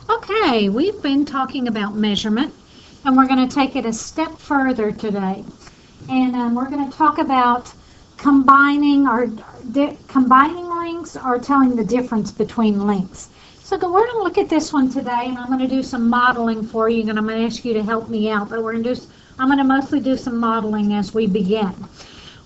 Okay, we've been talking about measurement, and we're going to take it a step further today. And we're going to talk about combining lengths or telling the difference between lengths. So we're going to look at this one today, and I'm going to do some modeling for you, and I'm going to ask you to help me out. But I'm going to mostly do some modeling as we begin.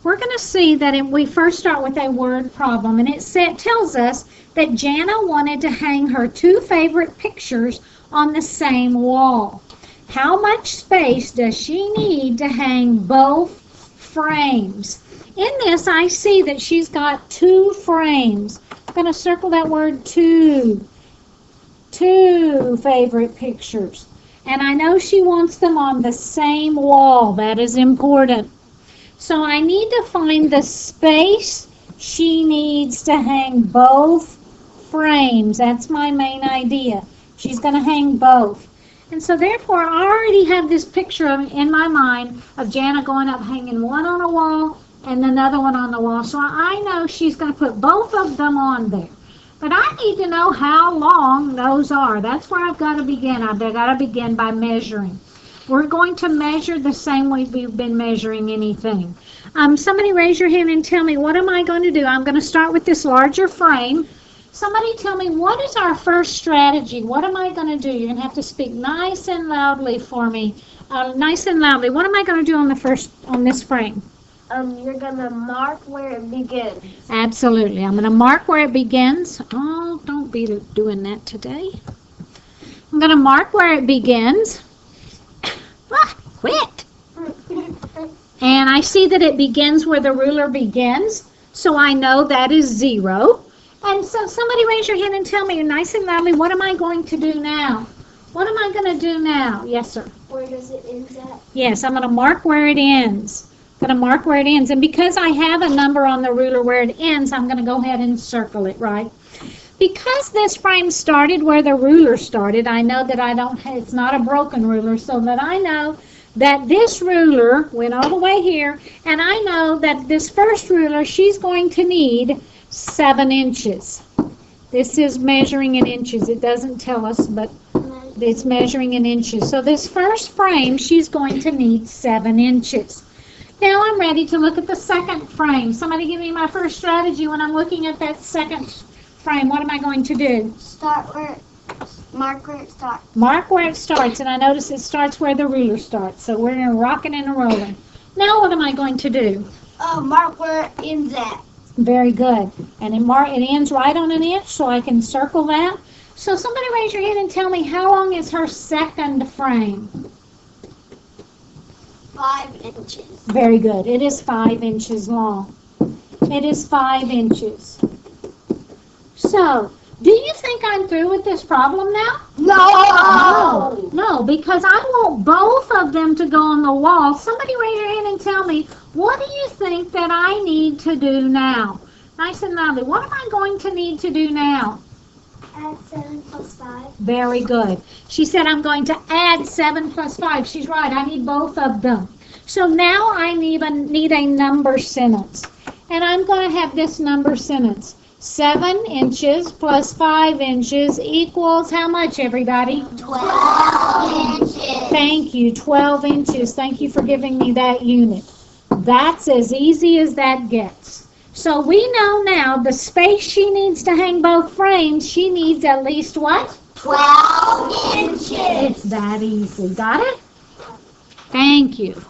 We're going to see that we first start with a word problem, and it tells us that Jana wanted to hang her two favorite pictures on the same wall. How much space does she need to hang both frames? In this, I see that she's got two frames. I'm going to circle that word two. Two favorite pictures. And I know she wants them on the same wall. That is important. So I need to find the space she needs to hang both frames. That's my main idea. She's going to hang both. And so therefore, I already have this picture in my mind of Jana going up, hanging one on a wall and another one on the wall. So I know she's going to put both of them on there. But I need to know how long those are. That's where I've got to begin. I've got to begin by measuring. We're going to measure the same way we've been measuring anything. Somebody raise your hand and tell me, what am I going to do? I'm going to start with this larger frame. Somebody tell me, what is our first strategy? What am I going to do? You're going to have to speak nice and loudly for me. Nice and loudly. What am I going to do on this frame? You're going to mark where it begins. Absolutely. I'm going to mark where it begins. Oh, don't be doing that today. I'm going to mark where it begins. Quit. And I see that it begins where the ruler begins, so I know that is 0. And so somebody raise your hand and tell me nice and loudly, what am I going to do now? What am I going to do now? Yes, sir. Where does it end at? Yes, I'm going to mark where it ends. I'm going to mark where it ends. And because I have a number on the ruler where it ends, I'm going to go ahead and circle it, right? Because this frame started where the ruler started, I know that it's not a broken ruler, so that I know that this ruler went all the way here, and I know that this first ruler, she's going to need 7 inches. This is measuring in inches. It doesn't tell us, but it's measuring in inches. So this first frame, she's going to need 7 inches. Now I'm ready to look at the second frame. Somebody give me my first strategy when I'm looking at that second frame. What am I going to do? Mark where it starts. Mark where it starts, and I notice it starts where the ruler starts. So we're in a rocking and a rolling. Now what am I going to do? Mark where it ends at. Very good. And it ends right on an inch, so I can circle that. So somebody raise your hand and tell me, how long is her second frame? 5 inches. Very good. It is 5 inches long. It is 5 inches. So, do you think I'm through with this problem now? No! No, because I want both of them to go on the wall. Somebody raise your hand and tell me, what do you think that I need to do now? Nice and loudly. What am I going to need to do now? Add 7 plus 5. Very good. She said I'm going to add 7 plus 5. She's right. I need both of them. So now I need a number sentence. And I'm going to have this number sentence. 7 inches plus 5 inches equals how much, everybody? 12 inches. Thank you, 12 inches. Thank you for giving me that unit. That's as easy as that gets. So we know now the space she needs to hang both frames, she needs at least what? 12 inches. It's that easy. Got it? Thank you.